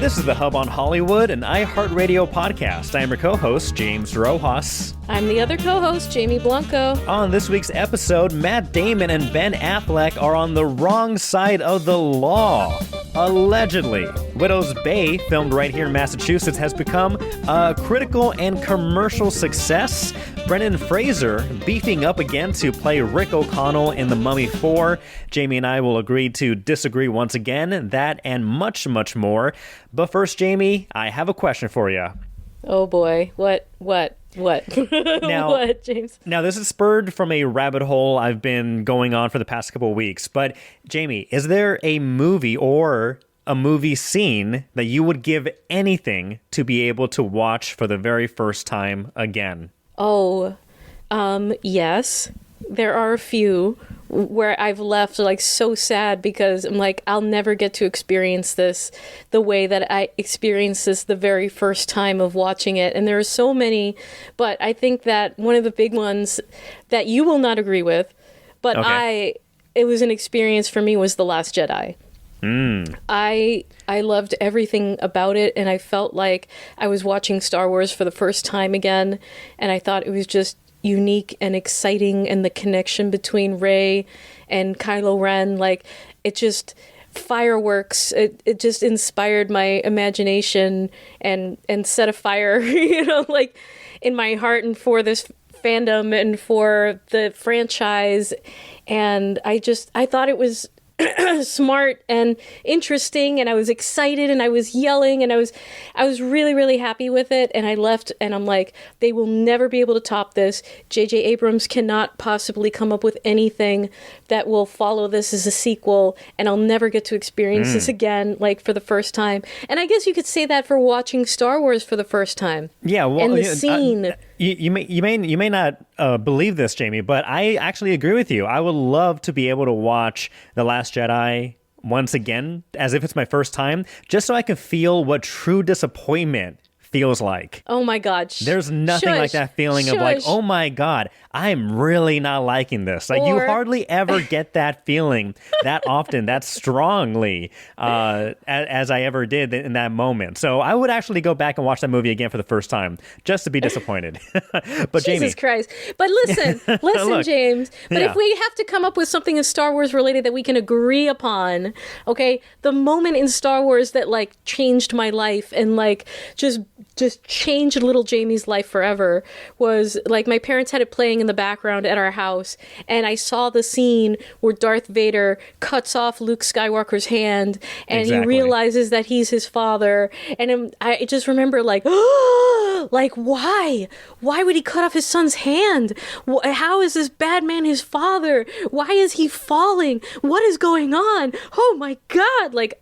This is the Hub on Hollywood, an iHeartRadio podcast. I am your co-host, James Rojas. I'm the other co-host, Jamie Blanco. On this week's episode, Matt Damon and Ben Affleck are on the wrong side of the law. Allegedly. Widow's Bay, filmed right here in Massachusetts, has become a critical and commercial success. Brendan Fraser beefing up again to play Rick O'Connell in The Mummy 4. Jamie and I will agree to disagree once again. That and much, much more. But first, Jamie, I have a question for you. Oh boy. What? Now, what, James? Now, this is spurred from a rabbit hole I've been going on for the past couple of weeks. But, Jamie, is there a movie or a movie scene that you would give anything to be able to watch for the very first time again? Oh, yes. There are a few where I've left like so sad because I'm like, I'll never get to experience this the way that I experienced this the very first time of watching it. And there are so many, but I think that one of the big ones that you will not agree with, but it was an experience for me, was The Last Jedi. I loved everything about it, and I felt like I was watching Star Wars for the first time again, and I thought it was just unique and exciting, and the connection between Rey and Kylo Ren, like, it just fireworks, it just inspired my imagination and set a fire, like in my heart and for this fandom and for the franchise. And I thought it was smart and interesting, and I was excited, and I was yelling, and I was really, really happy with it. And I left, and I'm like, they will never be able to top this. J.J. Abrams cannot possibly come up with anything that will follow this as a sequel, and I'll never get to experience this again, like, for the first time. And I guess you could say that for watching Star Wars for the first time. Yeah, well, and the scene. You may not believe this, Jamie, but I actually agree with you. I would love to be able to watch The Last Jedi once again, as if it's my first time, just so I can feel what true disappointment feels like. Oh my God. There's nothing like that feeling of like, oh my God, I'm really not liking this. Like, you hardly ever get that feeling that often, that strongly, as I ever did in that moment. So I would actually go back and watch that movie again for the first time, just to be disappointed. But Jamie. Jesus Christ. But listen, Look, James. But if we have to come up with something in Star Wars related that we can agree upon, okay, the moment in Star Wars that like changed my life and like just changed little Jamie's life forever was like, my parents had it playing in the background at our house, and I saw the scene where Darth Vader cuts off Luke Skywalker's hand, and he realizes that he's his father. And I just remember like, like, why would he cut off his son's hand? How is this bad man his father? Why is he falling? What is going on? Oh my God. Like,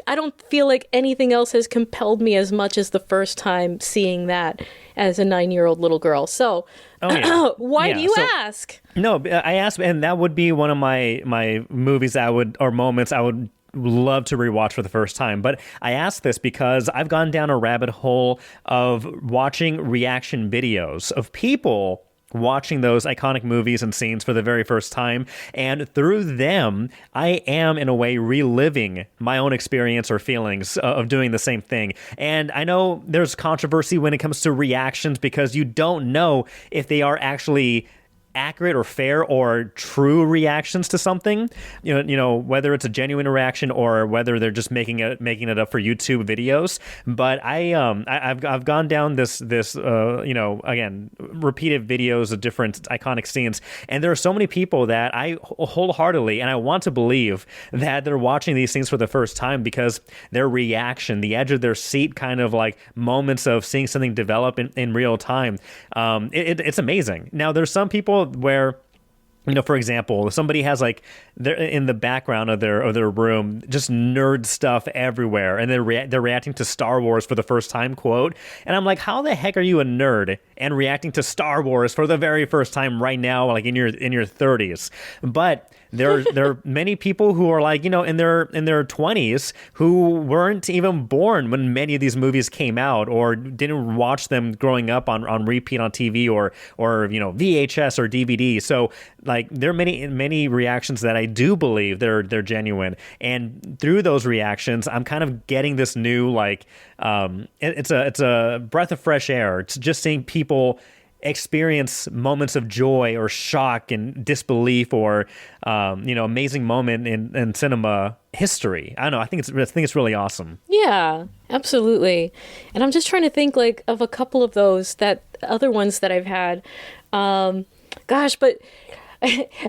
I don't feel like anything else has compelled me as much as the first time seeing that as a 9-year-old little girl. So why do you ask? No, I asked, and that would be one of my movies or moments I would love to rewatch for the first time. But I asked this because I've gone down a rabbit hole of watching reaction videos of people watching those iconic movies and scenes for the very first time. And through them, I am, in a way, reliving my own experience or feelings of doing the same thing. And I know there's controversy when it comes to reactions because you don't know if they are actually accurate or fair or true reactions to something, you know, whether it's a genuine reaction or whether they're just making it up for YouTube videos. But I've gone down this again, repeated videos of different iconic scenes, and there are so many people that I wholeheartly, and I want to believe that they're watching these scenes for the first time because their reaction, the edge of their seat, kind of like moments of seeing something develop in real time, it's amazing. Now, there's some people where, you know, for example, somebody has like in the background of their room just nerd stuff everywhere, and they're reacting to Star Wars for the first time, quote. And I'm like, how the heck are you a nerd and reacting to Star Wars for the very first time right now, like in your 30s? But there are many people who are like, in their 20s who weren't even born when many of these movies came out, or didn't watch them growing up on repeat on TV or VHS or DVD. So like there are many reactions that I do believe they're genuine, and through those reactions I'm kind of getting this new like it's a breath of fresh air. It's just seeing people experience moments of joy or shock and disbelief, or amazing moment in cinema history. I don't know. I think it's really awesome. Yeah, absolutely. And I'm just trying to think like of a couple of those other ones that I've had. But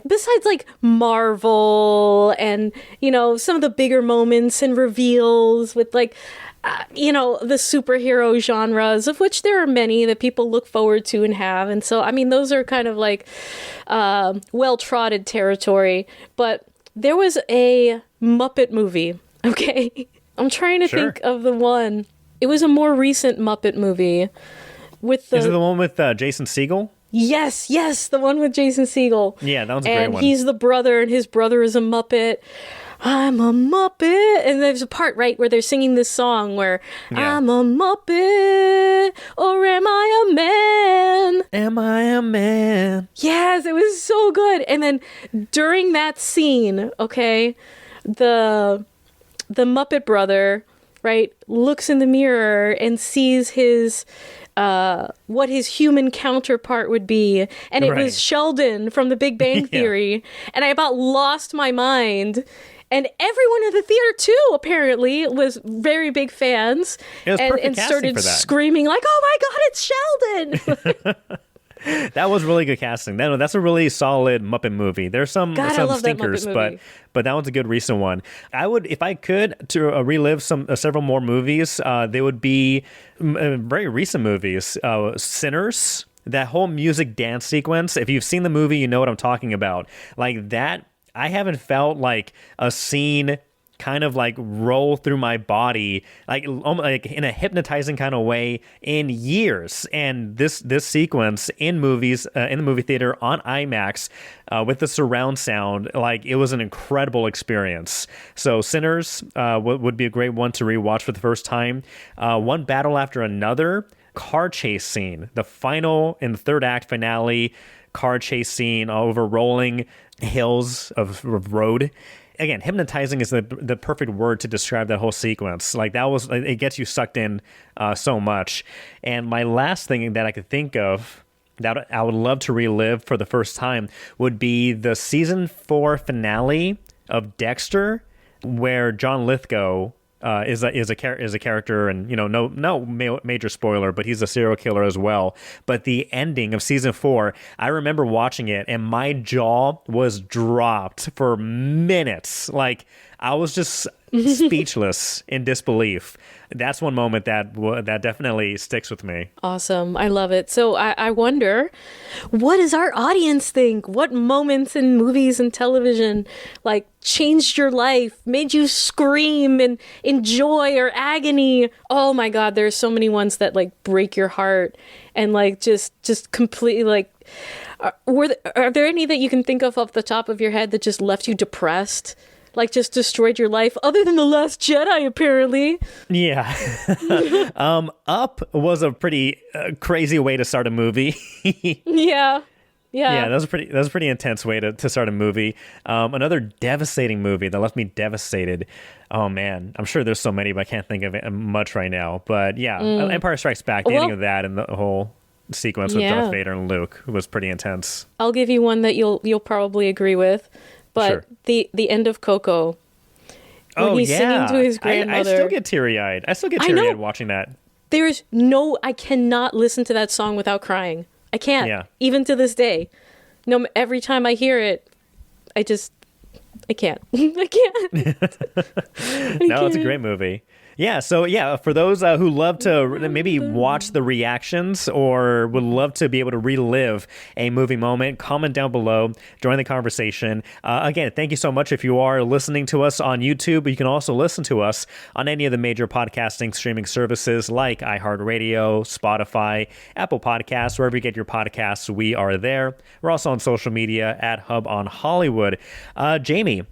besides like Marvel and some of the bigger moments and reveals with like the superhero genres, of which there are many that people look forward to and have. And so, I mean, those are kind of like well-trodden territory. But there was a Muppet movie, okay? I'm trying to think of the one. It was a more recent Muppet movie. Is it the one with Jason Segel? Yes, the one with Jason Segel. Yeah, that was a great one. And he's the brother, and his brother is a Muppet. I'm a Muppet. And there's a part, right, where they're singing this song where I'm a Muppet, or am I a man? Am I a man? Yes, it was so good. And then during that scene, okay, the Muppet brother, right, looks in the mirror and sees his what his human counterpart would be, and it was Sheldon from The Big Bang Theory. And I about lost my mind. And everyone in the theater, too, apparently, was very big fans. And started screaming like, "Oh my God, it's Sheldon!" That was really good casting. That's a really solid Muppet movie. There's some stinkers, but that one's a good recent one. I would, if I could, to relive several more movies. They would be very recent movies. Sinners, that whole music dance sequence. If you've seen the movie, you know what I'm talking about. Like that. I haven't felt like a scene kind of like roll through my body like in a hypnotizing kind of way in years. And this sequence in movies, in the movie theater on IMAX with the surround sound, like it was an incredible experience. So Sinners would be a great one to rewatch for the first time. One Battle After Another, car chase scene, the final and third act finale car chase scene over rolling hills of road. Again, hypnotizing is the perfect word to describe that whole sequence. Like it gets you sucked in so much. And my last thing that I could think of that I would love to relive for the first time would be the season 4 finale of Dexter, where John Lithgow is a character, and no major spoiler, but he's a serial killer as well. But the ending of season 4, I remember watching it and my jaw was dropped for minutes. Like I was just speechless in disbelief. That's one moment that definitely sticks with me. Awesome. I love it. So I wonder, what does our audience think? What moments in movies and television like changed your life, made you scream and in joy or agony? Oh my God, there's so many ones that like break your heart and like just completely like, are there any that you can think of off the top of your head that just left you depressed? Like just destroyed your life, other than The Last Jedi, apparently. Yeah. Up was a pretty crazy way to start a movie. Yeah, that was a pretty intense way to start a movie. Another devastating movie that left me devastated. Oh man, I'm sure there's so many, but I can't think of it much right now. But yeah, Empire Strikes Back. The ending of that and the whole sequence with Darth Vader and Luke was pretty intense. I'll give you one that you'll probably agree with. But the end of Coco, when he's singing to his grandmother. I still get teary-eyed. Watching that. I cannot listen to that song without crying. I can't. Yeah. Even to this day. No, every time I hear it, I can't. I can't. No, it's a great movie. Yeah, so yeah, for those who love to maybe watch the reactions or would love to be able to relive a movie moment, comment down below, join the conversation. Again, thank you so much. If you are listening to us on YouTube, you can also listen to us on any of the major podcasting streaming services like iHeartRadio, Spotify, Apple Podcasts, wherever you get your podcasts, we are there. We're also on social media at Hub on Hollywood. Jamie,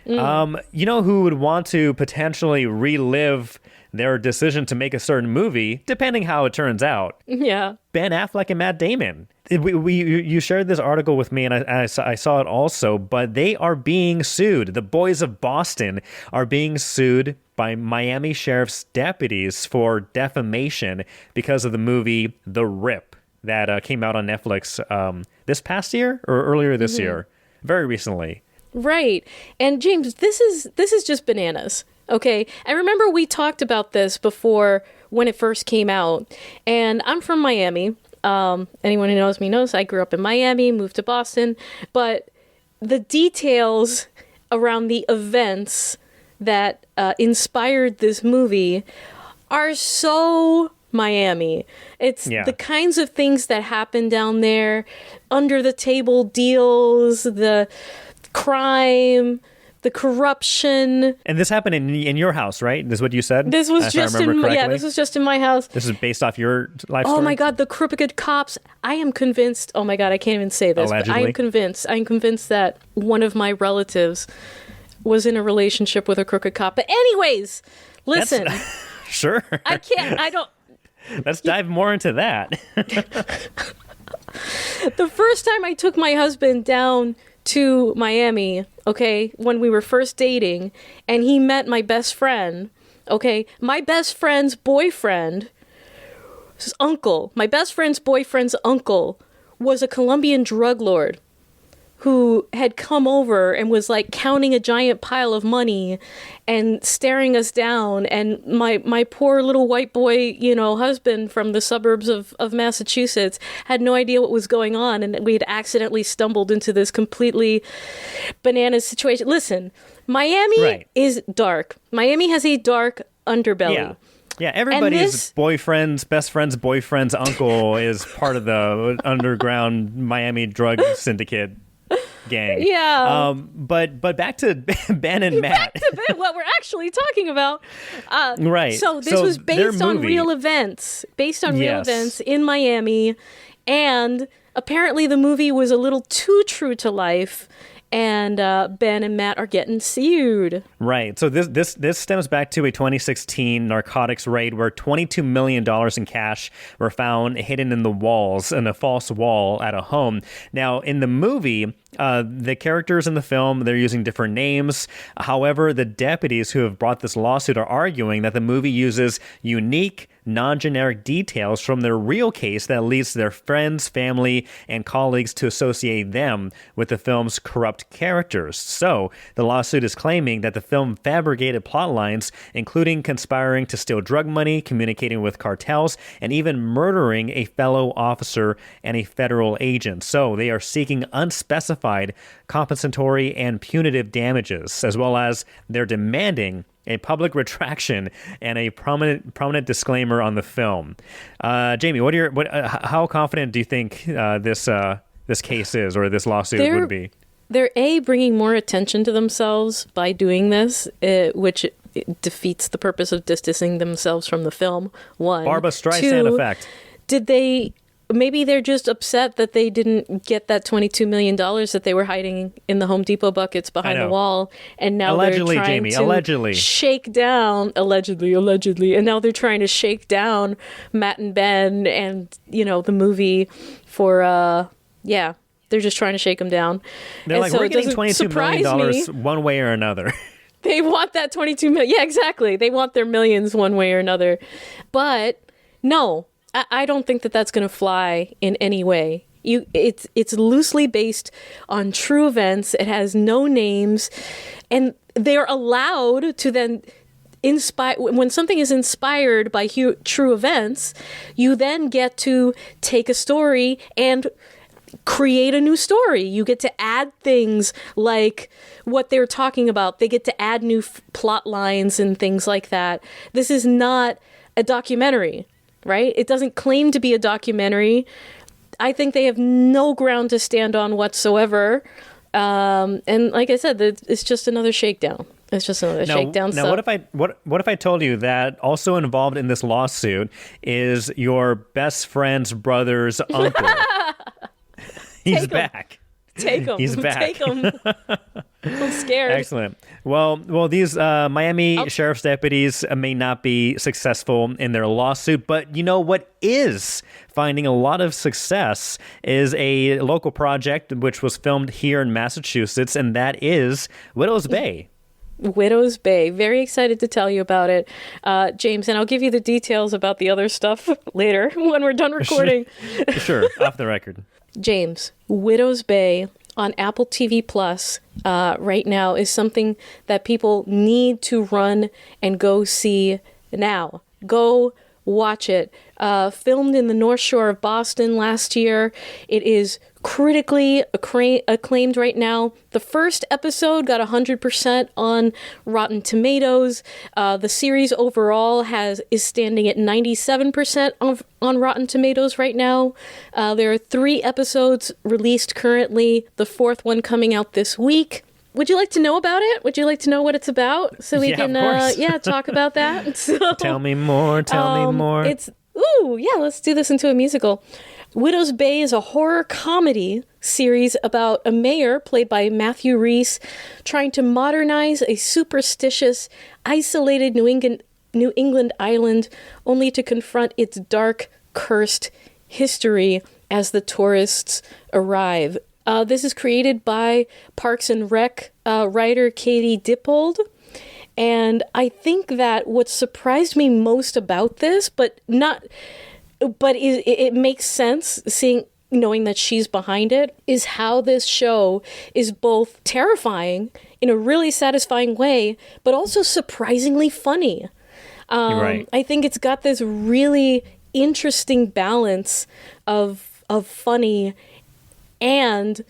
you know who would want to potentially relive their decision to make a certain movie, depending how it turns out? Yeah. Ben Affleck and Matt Damon. You shared this article with me, and I saw it also, but they are being sued. The boys of Boston are being sued by Miami Sheriff's deputies for defamation because of the movie The Rip that came out on Netflix this past year or earlier this year, very recently. Right. And James, this is just bananas. Okay. I remember we talked about this before when it first came out. And I'm from Miami. Anyone who knows me knows I grew up in Miami, moved to Boston. But the details around the events that inspired this movie are so Miami. It's the kinds of things that happen down there, under the table deals, the crime, the corruption. And this happened in your house, right? This is what you said? This was just this was just in my house. This is based off your life story? Oh my God, the crooked cops. I am convinced. Oh my God, I can't even say this. Allegedly. But I am convinced that one of my relatives was in a relationship with a crooked cop. But anyways, listen. Sure. I don't. Let's dive more into that. The first time I took my husband down to Miami, okay, when we were first dating, and he met my best friend, okay, my best friend's boyfriend's uncle was a Colombian drug lord who had come over and was like counting a giant pile of money and staring us down. And my poor little white boy, husband from the suburbs of Massachusetts had no idea what was going on. And we had accidentally stumbled into this completely bananas situation. Listen, Miami is dark. Miami has a dark underbelly. Yeah. Yeah, everybody's best friend's boyfriend's uncle is part of the underground Miami drug syndicate gang. Yeah. But back to Ben and Matt. Back to Ben, what we're actually talking about. Right. So this was based on real events. Based on real events in Miami. And apparently the movie was a little too true to life. And Ben and Matt are getting sued. Right. So this stems back to a 2016 narcotics raid where $22 million in cash were found hidden in the walls, in a false wall at a home. Now, in the movie, the characters in the film, they're using different names. However, the deputies who have brought this lawsuit are arguing that the movie uses unique, non-generic details from their real case that leads to their friends, family, and colleagues to associate them with the film's corrupt characters. So, the lawsuit is claiming that the film fabricated plot lines, including conspiring to steal drug money, communicating with cartels, and even murdering a fellow officer and a federal agent. So, they are seeking unspecified compensatory and punitive damages, as well as they're demanding a public retraction and a prominent disclaimer on the film. Jamie, how confident do you think this case is, or this lawsuit would be? They're bringing more attention to themselves by doing this, which defeats the purpose of distancing themselves from the film. One, Barbra Streisand effect. Maybe they're just upset that they didn't get that $22 million that they were hiding in the Home Depot buckets behind the wall. And now allegedly, they're trying Jamie, to shake down, allegedly. And now they're trying to shake down Matt and Ben and, the movie for, they're just trying to shake them down. They're like, we're getting $22 million one way or another. They want that $22 million. Yeah, exactly. They want their millions one way or another. But no, I don't think that that's going to fly in any way. It's loosely based on true events. It has no names, and they're allowed to then inspire. When something is inspired by true events, you then get to take a story and create a new story. You get to add things like what they're talking about. They get to add new plot lines and things like that. This is not a documentary, right? It doesn't claim to be a documentary. I think they have no ground to stand on whatsoever. And like I said, it's just another shakedown. It's just another shakedown. Now, what if I told you that also involved in this lawsuit is your best friend's brother's uncle? He's back. Take him. He's back. Take him. I'm scared. Excellent. Well, these Miami sheriff's deputies may not be successful in their lawsuit, but you know what is finding a lot of success is a local project which was filmed here in Massachusetts, and that is Widow's Bay. Widow's Bay. Very excited to tell you about it, James, and I'll give you the details about the other stuff later when we're done recording. Sure, off the record. James, Widow's Bay on Apple TV Plus right now is something that people need to run and go see now. Go watch it. Filmed in the North Shore of Boston last year. It is critically acclaimed right now. The first episode got 100% on Rotten Tomatoes. The series overall is standing at 97% on Rotten Tomatoes right now. There are 3 episodes released currently, the 4th one coming out this week. Would you like to know about it? Would you like to know what it's about? So we can talk about that. So, tell me more. Tell me more. Let's do this into a musical. Widow's Bay is a horror comedy series about a mayor, played by Matthew Rhys, trying to modernize a superstitious, isolated New England island, only to confront its dark, cursed history as the tourists arrive. This is created by Parks and Rec writer Katie Dippold. And I think that what surprised me most about this, it makes sense knowing that she's behind it, is how this show is both terrifying in a really satisfying way, but also surprisingly funny. Right. I think it's got this really interesting balance of funny and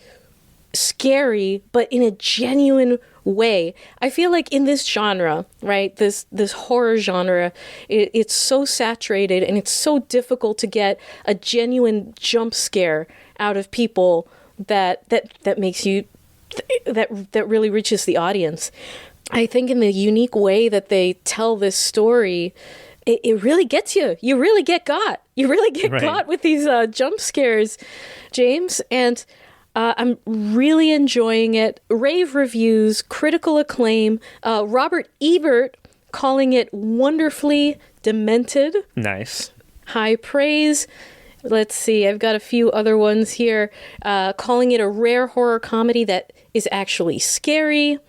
scary, but in a genuine way. I feel like in this genre, right, this horror genre, it's so saturated and it's so difficult to get a genuine jump scare out of people that makes you that really reaches the audience. I think in the unique way that they tell this story, it really gets you. You really get got. You really get got with these jump scares, James. And I'm really enjoying it. Rave reviews, critical acclaim. Robert Ebert calling it wonderfully demented. Nice. High praise. Let's see. I've got a few other ones here. Calling it a rare horror comedy that is actually scary.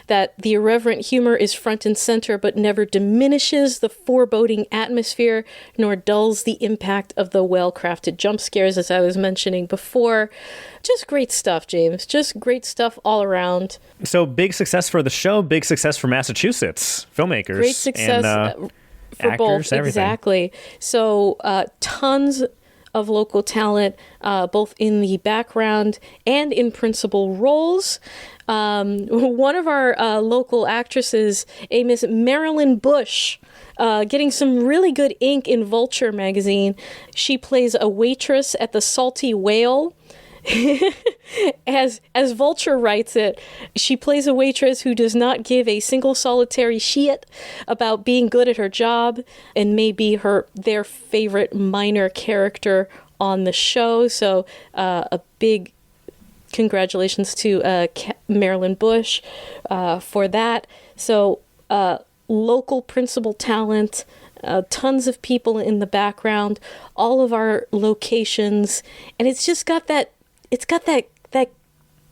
That the irreverent humor is front and center, but never diminishes the foreboding atmosphere, nor dulls the impact of the well-crafted jump scares, as I was mentioning before. Just great stuff, James. Just great stuff all around. So big success for the show, big success for Massachusetts filmmakers. Great success and, for actors, both. everything. Exactly. So tons of local talent, both in the background and in principal roles. One of our local actresses, a Miss Marilyn Bush, getting some really good ink in Vulture magazine. She plays a waitress at the Salty Whale. As Vulture writes it, she plays a waitress who does not give a single solitary shit about being good at her job and may be their favorite minor character on the show. So a big congratulations to Marilyn Bush for that. So local principal talent, tons of people in the background, all of our locations, and it's just got that. It's got that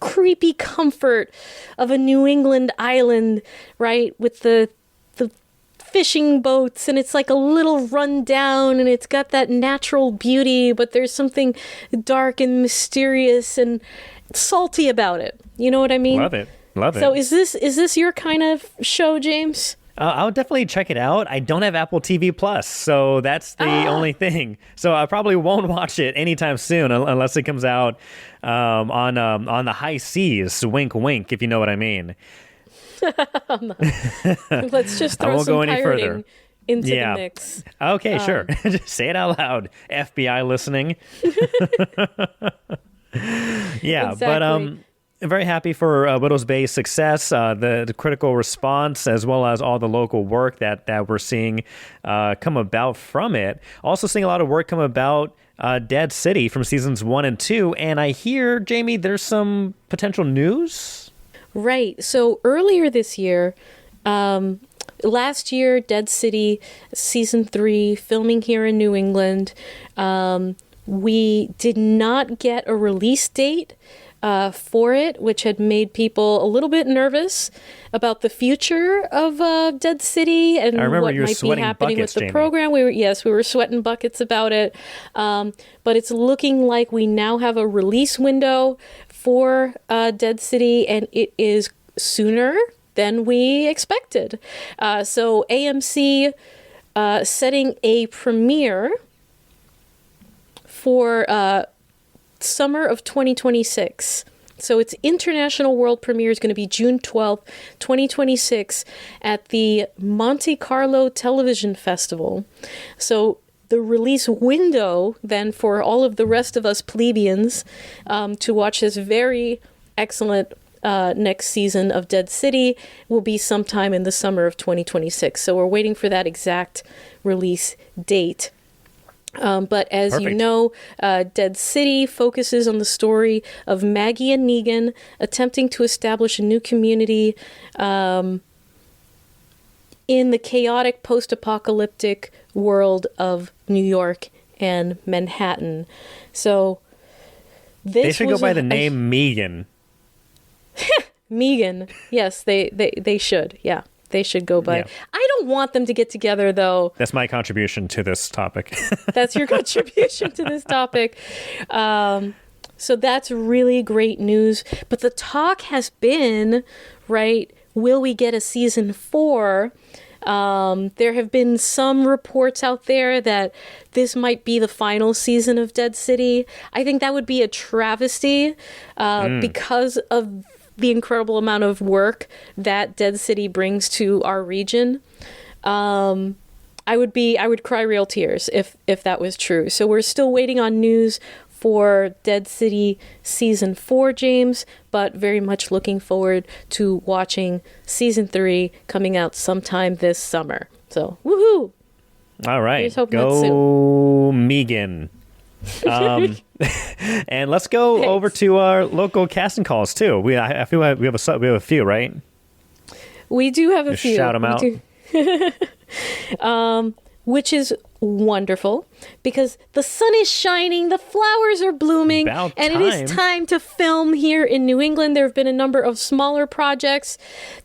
creepy comfort of a New England island, right? With the fishing boats, and it's like a little rundown, and it's got that natural beauty, but there's something dark and mysterious and salty about it. You know what I mean? Love it. So is this your kind of show, James? I'll definitely check it out. I don't have Apple TV Plus, so that's the only thing. So I probably won't watch it anytime soon unless it comes out on the high seas. Wink, wink, if you know what I mean. Let's just I throw won't some go any pirating further. into Yeah. the mix. Okay, sure. Just say it out loud. FBI listening. Yeah, Exactly. but I'm very happy for Widow's Bay's success, the critical response, as well as all the local work that we're seeing come about from it. Also seeing a lot of work come about Dead City from seasons 1 and 2. And I hear, Jamie, there's some potential news? Right. So earlier this year, last year, Dead City season 3, filming here in New England. We did not get a release date for it, which had made people a little bit nervous about the future of Dead City and what might be happening with the Jamie. program. We were sweating buckets about it. But it's looking like we now have a release window for Dead City, and it is sooner than we expected. So AMC setting a premiere for summer of 2026. So its international world premiere is going to be June 12th, 2026 at the Monte Carlo Television Festival. So the release window then for all of the rest of us plebeians to watch this very excellent next season of Dead City will be sometime in the summer of 2026. So we're waiting for that exact release date. But as Perfect. you know, Dead City focuses on the story of Maggie and Negan attempting to establish a new community in the chaotic post-apocalyptic world of New York and Manhattan. So this They should go by the name Megan. Megan. Yes, they should. Yeah. They should go by. Yeah. I don't want them to get together, though. That's my contribution to this topic. That's your contribution to this topic. So that's really great news. But the talk has been, right, will we get a season 4? There have been some reports out there that this might be the final season of Dead City. I think that would be a travesty because of the incredible amount of work that Dead City brings to our region. I would cry real tears if that was true. So we're still waiting on news for Dead City season 4, James, but very much looking forward to watching season 3 coming out sometime this summer. So woohoo! All right, Here's hoping that's go Megan. And let's go Thanks. over to our local casting calls too. I feel like we have a few, right? We do have a Just few. shout them out. Which is wonderful because the sun is shining, the flowers are blooming, About and it is time to film here in New England. There have been a number of smaller projects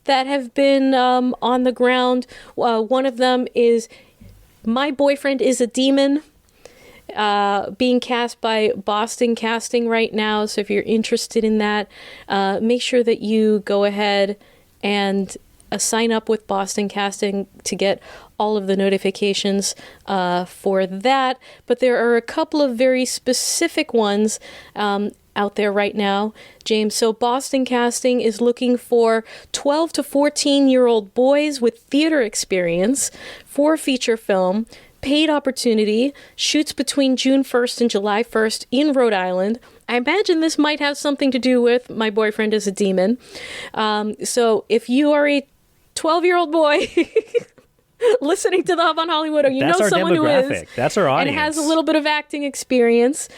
that have been on the ground. One of them is My Boyfriend is a Demon, being cast by Boston Casting right now. So if you're interested in that, make sure that you go ahead and sign up with Boston Casting to get all of the notifications for that. But there are a couple of very specific ones out there right now, James. So Boston Casting is looking for 12 to 14-year-old boys with theater experience for a feature film. Paid opportunity, shoots between June 1st and July 1st in Rhode Island. I imagine this might have something to do with My Boyfriend is a Demon. So if you are a 12-year-old boy listening to the Hub on Hollywood, or you know someone who is, that's our audience, and has a little bit of acting experience,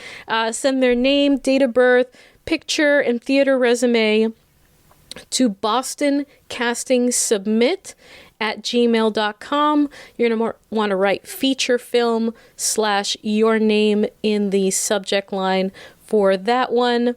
send their name, date of birth, picture, and theater resume to Boston Casting Submit at gmail.com. You're going to want to write feature film / your name in the subject line for that one.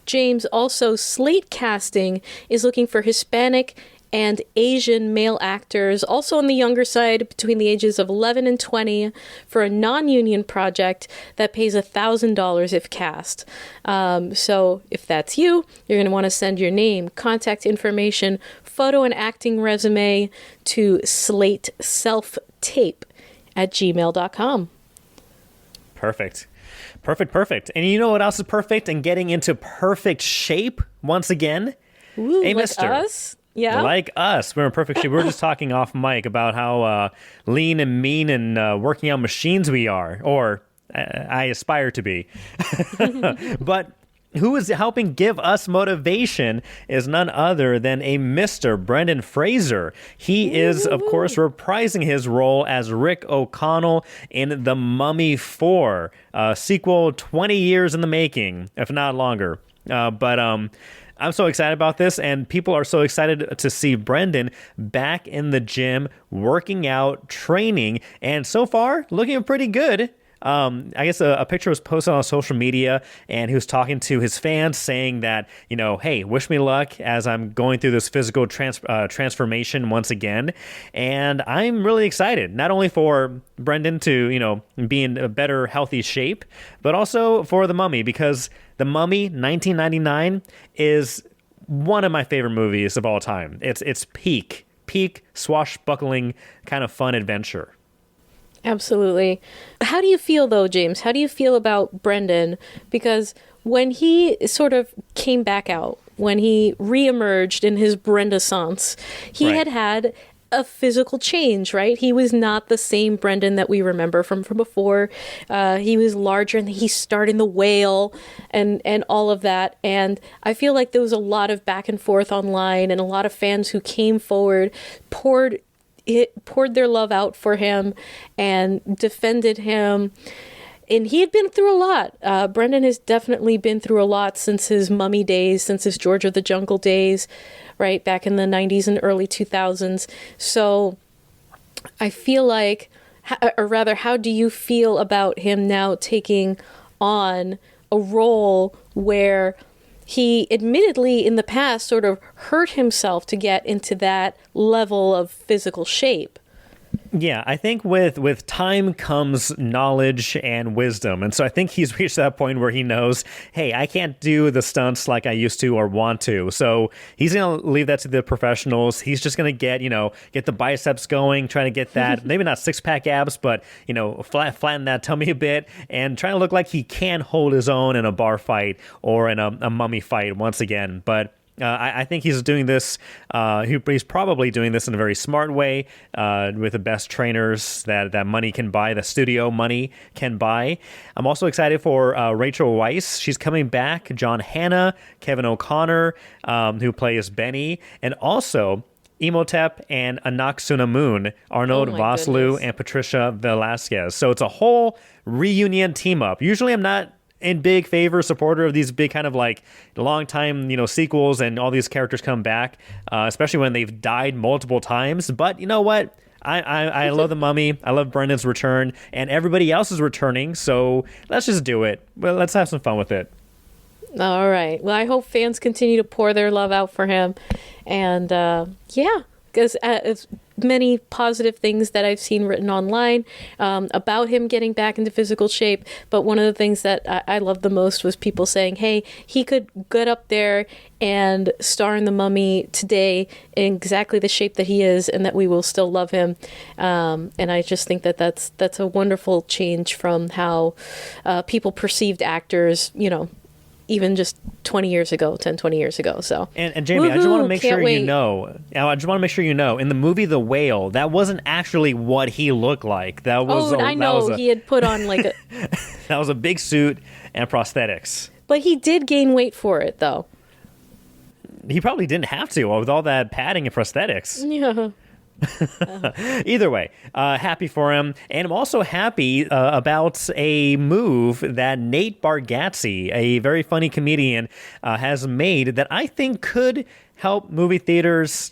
James, also Slate Casting is looking for Hispanic and Asian male actors, also on the younger side, between the ages of 11 and 20, for a non-union project that pays $1,000 if cast. So if that's you, you're going to want to send your name, contact information photo and acting resume to slateselftape@gmail.com. Perfect. Perfect. And you know what else is perfect? And getting into perfect shape once again? Ooh, hey, like mister. us? Yeah. Like us. We're in perfect shape. We were just talking off mic about how lean and mean and working out machines we are. Or I aspire to be. But who is helping give us motivation is none other than a Mr. Brendan Fraser. He is, of course, reprising his role as Rick O'Connell in The Mummy 4, a sequel 20 years in the making, if not longer. But I'm so excited about this, and people are so excited to see Brendan back in the gym, working out, training, and so far, looking pretty good. I guess a picture was posted on social media, and he was talking to his fans saying that, hey, wish me luck as I'm going through this physical transformation once again. And I'm really excited, not only for Brendan to, be in a better, healthy shape, but also for The Mummy, because The Mummy 1999 is one of my favorite movies of all time. It's peak swashbuckling kind of fun adventure. Absolutely. How do you feel, though, James? How do you feel about Brendan? Because when he sort of came back out, when he reemerged in his Brendasance, he Right. had a physical change, right? He was not the same Brendan that we remember from before. He was larger, and he starred in The Whale and all of that. And I feel like there was a lot of back and forth online, and a lot of fans who came forward, poured their love out for him and defended him. And he had been through a lot. Brendan has definitely been through a lot since his Mummy days, since his George of the Jungle days, right, back in the 90s and early 2000s. So I feel like, or rather, how do you feel about him now taking on a role where he admittedly in the past sort of hurt himself to get into that level of physical shape? Yeah, I think with time comes knowledge and wisdom. And so I think he's reached that point where he knows, hey, I can't do the stunts like I used to or want to. So he's going to leave that to the professionals. He's just going to get the biceps going, trying to get that, maybe not six-pack abs, but, flatten that tummy a bit and trying to look like he can hold his own in a bar fight or in a mummy fight once again. But I think he's doing this. He's probably doing this in a very smart way with the best trainers that money can buy, the studio money can buy. I'm also excited for Rachel Weisz. She's coming back. John Hannah, Kevin O'Connor, who plays Benny, and also Imhotep and Anak Sunamun, Arnold Vosloo, and Patricia Velasquez. So it's a whole reunion team up. Usually I'm not in big favor supporter of these big kind of like long time, sequels and all these characters come back, especially when they've died multiple times. But you know what? I love The Mummy. I love Brendan's return, and everybody else is returning. So let's just do it. Well, let's have some fun with it. All right. Well, I hope fans continue to pour their love out for him. And because many positive things that I've seen written online about him getting back into physical shape. But one of the things that I loved the most was people saying, hey, he could get up there and star in The Mummy today in exactly the shape that he is, and that we will still love him. And I just think that that's a wonderful change from how people perceived actors, even just 20 years ago. So and Jamie, woohoo, I just want to make sure wait. you know, in the movie The Whale, that wasn't actually what he looked like. That was he had put on like a that was a big suit and prosthetics. but he did gain weight for it though. He probably didn't have to with all that padding and prosthetics. Yeah. Either way, happy for him. And I'm also happy about a move that Nate Bargatze, a very funny comedian, has made that I think could help movie theaters,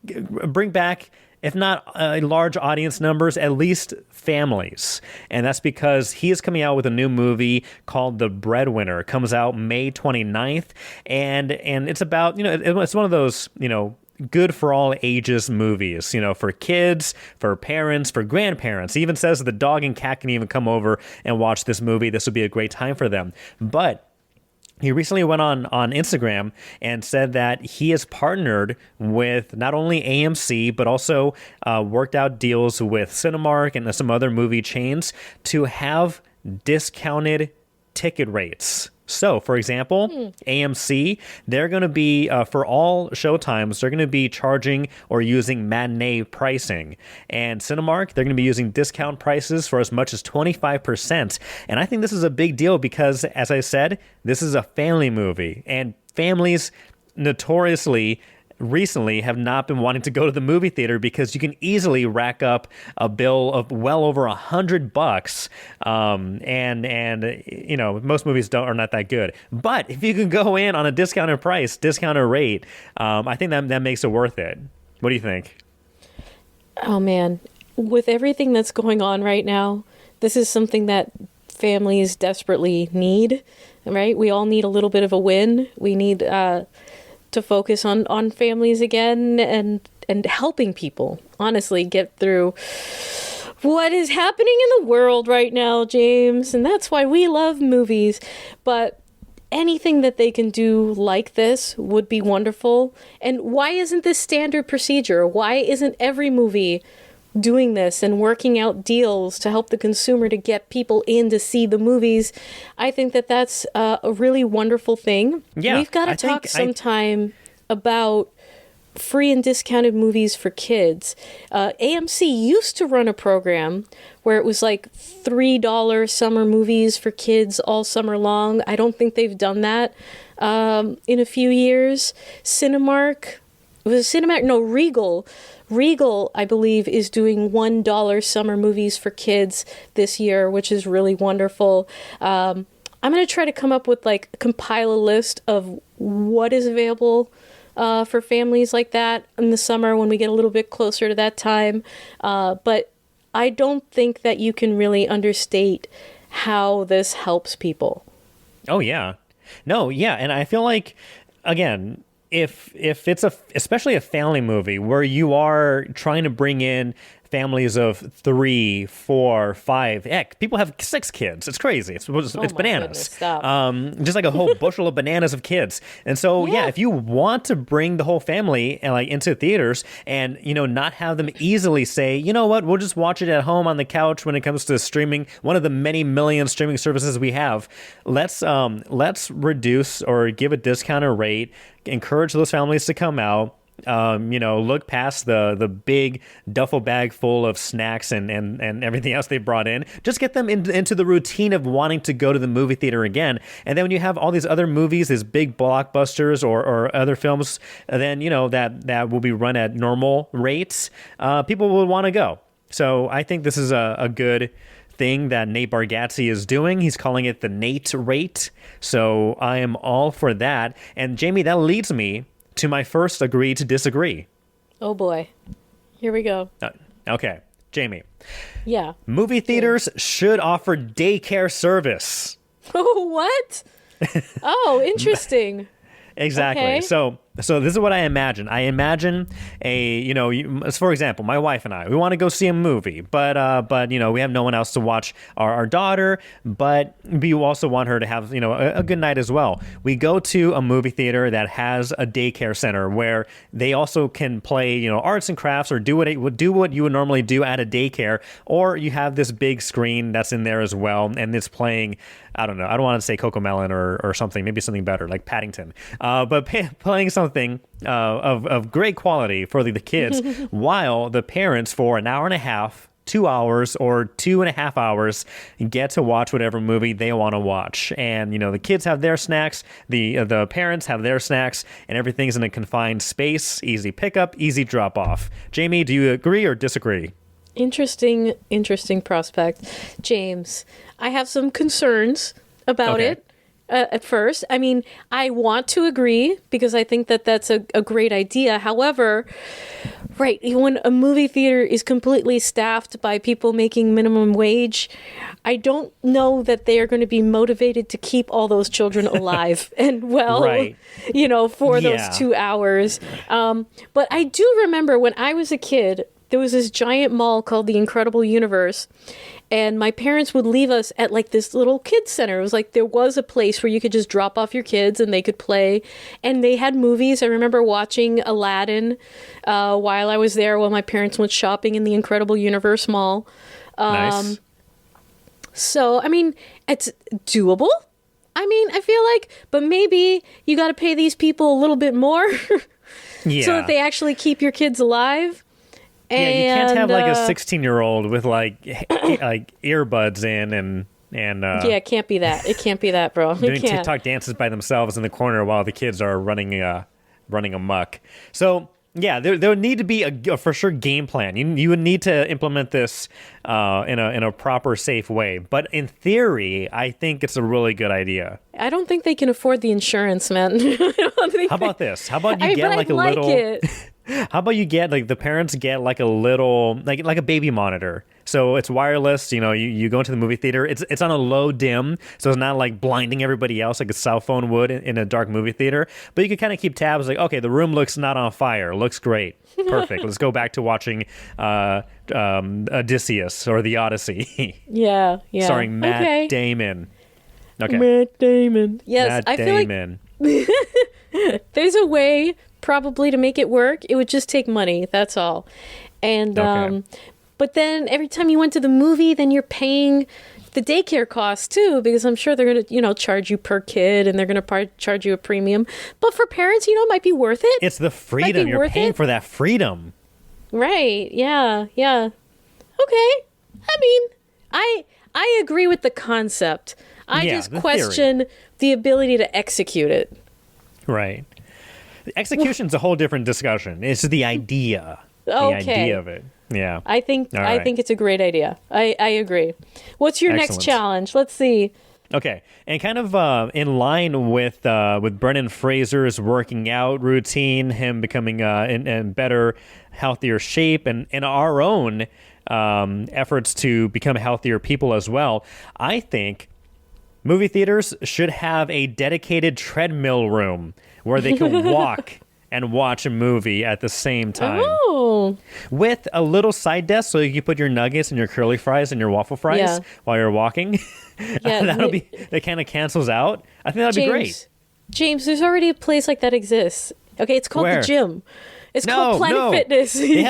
bring back, if not large audience numbers, at least families. And that's because he is coming out with a new movie called The Breadwinner. It comes out May 29th. And it's about, it's one of those, good for all ages movies, for kids, for parents, for grandparents. He even says that the dog and cat can even come over and watch this movie. This would be a great time for them. But he recently went on Instagram and said that he has partnered with not only AMC, but also worked out deals with Cinemark and some other movie chains to have discounted ticket rates. So, for example, AMC, they're going to be, for all showtimes, they're going to be charging or using matinee pricing. And Cinemark, they're going to be using discount prices for as much as 25%. And I think this is a big deal because, as I said, this is a family movie. And families notoriously recently have not been wanting to go to the movie theater because you can easily rack up a bill of well over $100. And you know, most movies are not that good. But if you can go in on a discounted price, discounted rate, I think that makes it worth it. What do you think? Oh man, with everything that's going on right now, this is something that families desperately need, right? We all need a little bit of a win. We need to focus on families again and helping people honestly get through what is happening in the world right now, James. And that's why we love movies. But anything that they can do like this would be wonderful. And why isn't this standard procedure? Why isn't every movie doing this and working out deals to help the consumer to get people in to see the movies? I think that that's a really wonderful thing. Yeah, we've got to talk sometime about free and discounted movies for kids. AMC used to run a program where it was like $3 summer movies for kids all summer long. I don't think they've done that in a few years. Cinemark, Regal, I believe, is doing $1 summer movies for kids this year, which is really wonderful. I'm going to try to come up with, compile a list of what is available for families like that in the summer when we get a little bit closer to that time. But I don't think that you can really understate how this helps people. Oh, yeah. No, yeah. And I feel like, again, if it's especially a family movie where you are trying to bring in families of 3, 4, 5, heck, people have 6 kids. It's crazy. It's bananas. Goodness, stop. Just like a whole bushel of bananas of kids. And so, yeah, if you want to bring the whole family into theaters and, not have them easily say, you know what, we'll just watch it at home on the couch when it comes to streaming, one of the many million streaming services we have, let's reduce or give a discounted rate, encourage those families to come out. Look past the big duffel bag full of snacks and everything else they brought in. Just get them into the routine of wanting to go to the movie theater again. And then when you have all these other movies, these big blockbusters or other films, then, that will be run at normal rates, people will want to go. So I think this is a good thing that Nate Bargatze is doing. He's calling it the Nate rate. So I am all for that. And Jamie, that leads me to my first agree to disagree. Oh boy. Here we go. Okay. Jamie. Yeah. Movie theaters should offer daycare service. Oh, what? Oh, interesting. Exactly. Okay. So this is what I imagine. I imagine for example, my wife and I, we want to go see a movie, but we have no one else to watch our daughter, but we also want her to have, a good night as well. We go to a movie theater that has a daycare center where they also can play, arts and crafts or do what you would normally do at a daycare, or you have this big screen that's in there as well, and it's playing, I don't know, I don't want to say Cocomelon or something, maybe something better like Paddington, but playing something of great quality for the kids while the parents for an hour and a half, 2 hours or 2.5 hours get to watch whatever movie they want to watch. And, the kids have their snacks, the parents have their snacks, and everything's in a confined space, easy pickup, easy drop off. Jamie, do you agree or disagree? Interesting prospect. James, I have some concerns about it. At first, I mean, I want to agree because I think that that's a great idea. However, right, when a movie theater is completely staffed by people making minimum wage, I don't know that they are going to be motivated to keep all those children alive and well, right. For those 2 hours. But I do remember when I was a kid, there was this giant mall called the Incredible Universe, and my parents would leave us at like this little kids center. It was like there was a place where you could just drop off your kids and they could play, and they had movies. I remember watching Aladdin while I was there while my parents went shopping in the Incredible Universe mall. Nice. So, I mean, it's doable. I mean, I feel like, but maybe you got to pay these people a little bit more Yeah. so that they actually keep your kids alive. Yeah, you can't have like a 16-year-old with like earbuds in and yeah, it can't be that. It can't be that, bro. doing TikTok dances by themselves in the corner while the kids are running amok. So yeah, there would need to be a for sure game plan. You would need to implement this in a proper, safe way. But in theory, I think it's a really good idea. I don't think they can afford the insurance, man. How about this? How about you but get like a little? It. How about you get like the parents get like a little like a baby monitor. So it's wireless. You know, you go into the movie theater. It's on a low dim, so it's not like blinding everybody else like a cell phone would in a dark movie theater. But you can kind of keep tabs. Like, okay, the room looks not on fire. Looks great. Perfect. Let's go back to watching Odysseus or the Odyssey. Yeah. Starring Matt Damon. Okay. Matt Damon. Yes, Matt I Damon. feel like there's a way probably to make it work. It would just take money. That's all. And Okay. but then every time you went to the movie, then you're paying the daycare costs too, because I'm sure they're going to, charge you per kid and they're going to charge you a premium. But for parents, it might be worth it. It's the freedom. You're paying for that freedom. Right. Yeah. Yeah. Okay. I mean, I agree with the concept. I just question the ability to execute it. Right. Execution's a whole different discussion. It's the idea. The Okay. idea of it. Yeah. I think right. it's a great idea. I agree. What's your next challenge? Let's see. Okay, and kind of in line with Brendan Fraser's working out routine, him becoming in better, healthier shape, and our own efforts to become healthier people as well, I think movie theaters should have a dedicated treadmill room where they can walk and watch a movie at the same time. Oh. With a little side desk so you can put your nuggets and your curly fries and your waffle fries while you're walking. Yeah, that kind of cancels out. I think that'd be great. James, there's already a place like that exists. Okay, it's called Where? the gym. It's called Planet Fitness. They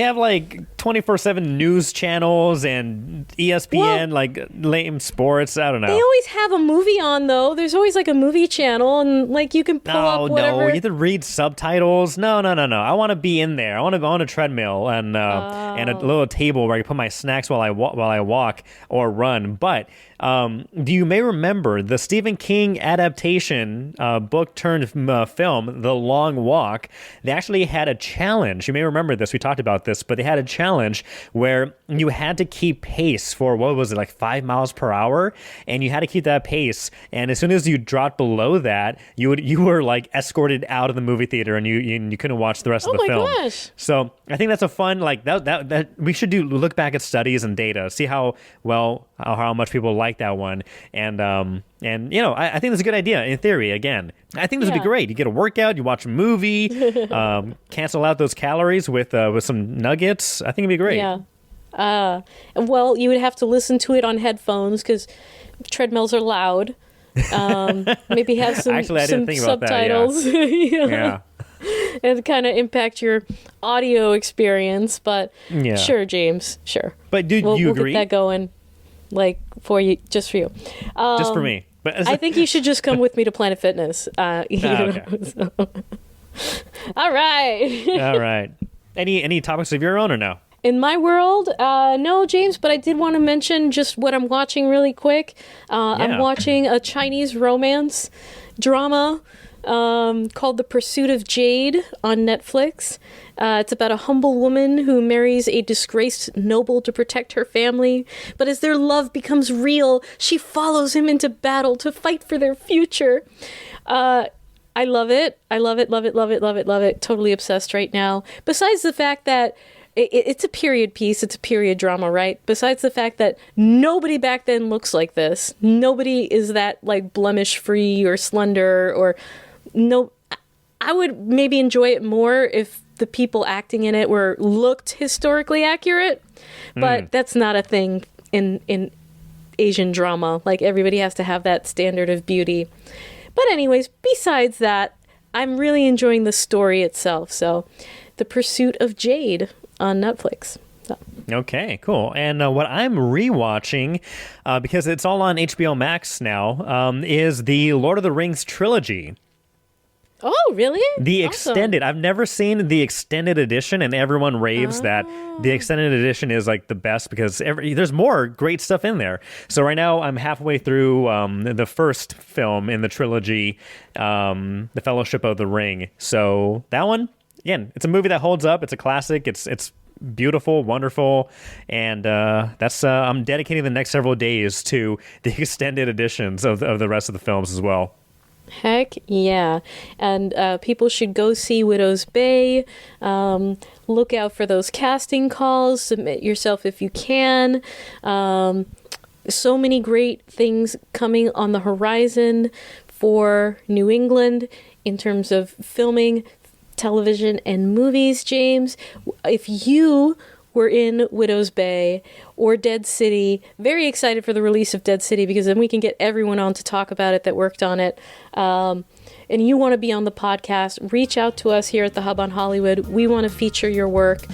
have like 24/7 news channels and ESPN, like lame sports. I don't know. They always have a movie on though. There's always like a movie channel, and like you can pull up whatever. No, you have to read subtitles. No. I want to be in there. I want to be on a treadmill and a little table where I can put my snacks while I walk or run. But you may remember the Stephen King adaptation book turned film, The Long Walk. They actually had a challenge. You may remember this. We talked about this, but they had a challenge where you had to keep pace for, what was it, like 5 miles per hour? And you had to keep that pace. And as soon as you dropped below that, you were like escorted out of the movie theater and you couldn't watch the rest of the film. Oh my gosh. So I think that's a fun, like that we should look back at studies and data, see how much people like that one. And I think that's a good idea in theory. Again, I think this would be great. You get a workout, you watch a movie, cancel out those calories with some nuggets. I think it'd be great. Yeah. Well, you would have to listen to it on headphones because treadmills are loud. Maybe have some, Actually, I didn't think about subtitles. That, yeah. And kind of impact your audio experience. But sure, James, sure. But do you agree? We'll get that going, like just for you. Just for me. But I think you should just come with me to Planet Fitness. Okay. All right. All right. Any topics of your own or no? In my world, no, James, but I did want to mention just what I'm watching really quick. I'm watching a Chinese romance drama called The Pursuit of Jade on Netflix. It's about a humble woman who marries a disgraced noble to protect her family. But as their love becomes real, she follows him into battle to fight for their future. I love it. I love it, love it, love it, love it, love it. Totally obsessed right now. Besides the fact that it's a period piece, it's a period drama, right? Besides the fact that nobody back then looks like this. Nobody is that like blemish-free or slender or no. I would maybe enjoy it more if the people acting in it looked historically accurate, but that's not a thing in Asian drama. Like, everybody has to have that standard of beauty. But anyways, besides that, I'm really enjoying the story itself. So, The Pursuit of Jade on Netflix. So. Okay, cool. And what I'm rewatching, because it's all on HBO Max now, is the Lord of the Rings trilogy. Oh, really? The Awesome. extended. I've never seen the extended edition, and everyone raves that the extended edition is like the best because there's more great stuff in there. So right now I'm halfway through the first film in the trilogy, The Fellowship of the Ring. So that one, again, it's a movie that holds up. It's a classic. It's beautiful, wonderful, and that's I'm dedicating the next several days to the extended editions of the rest of the films as well. Heck yeah. And people should go see Widow's Bay. Look out for those casting calls. Submit yourself if you can. So many great things coming on the horizon for New England in terms of filming, television, and movies, James. If you were in Widow's Bay or Dead City, very excited for the release of Dead City because then we can get everyone on to talk about it that worked on it. And you want to be on the podcast, reach out to us here at the Hub on Hollywood. We want to feature your work.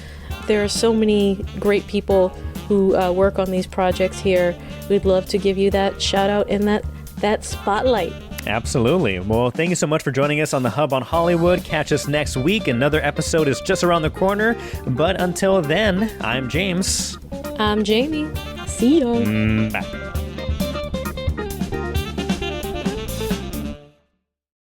There are so many great people who work on these projects here. We'd love to give you that shout out and that spotlight. Absolutely. Well, thank you so much for joining us on the Hub on Hollywood. Catch us next week. Another episode is just around the corner. But until then, I'm James. I'm Jamie. See ya. Bye.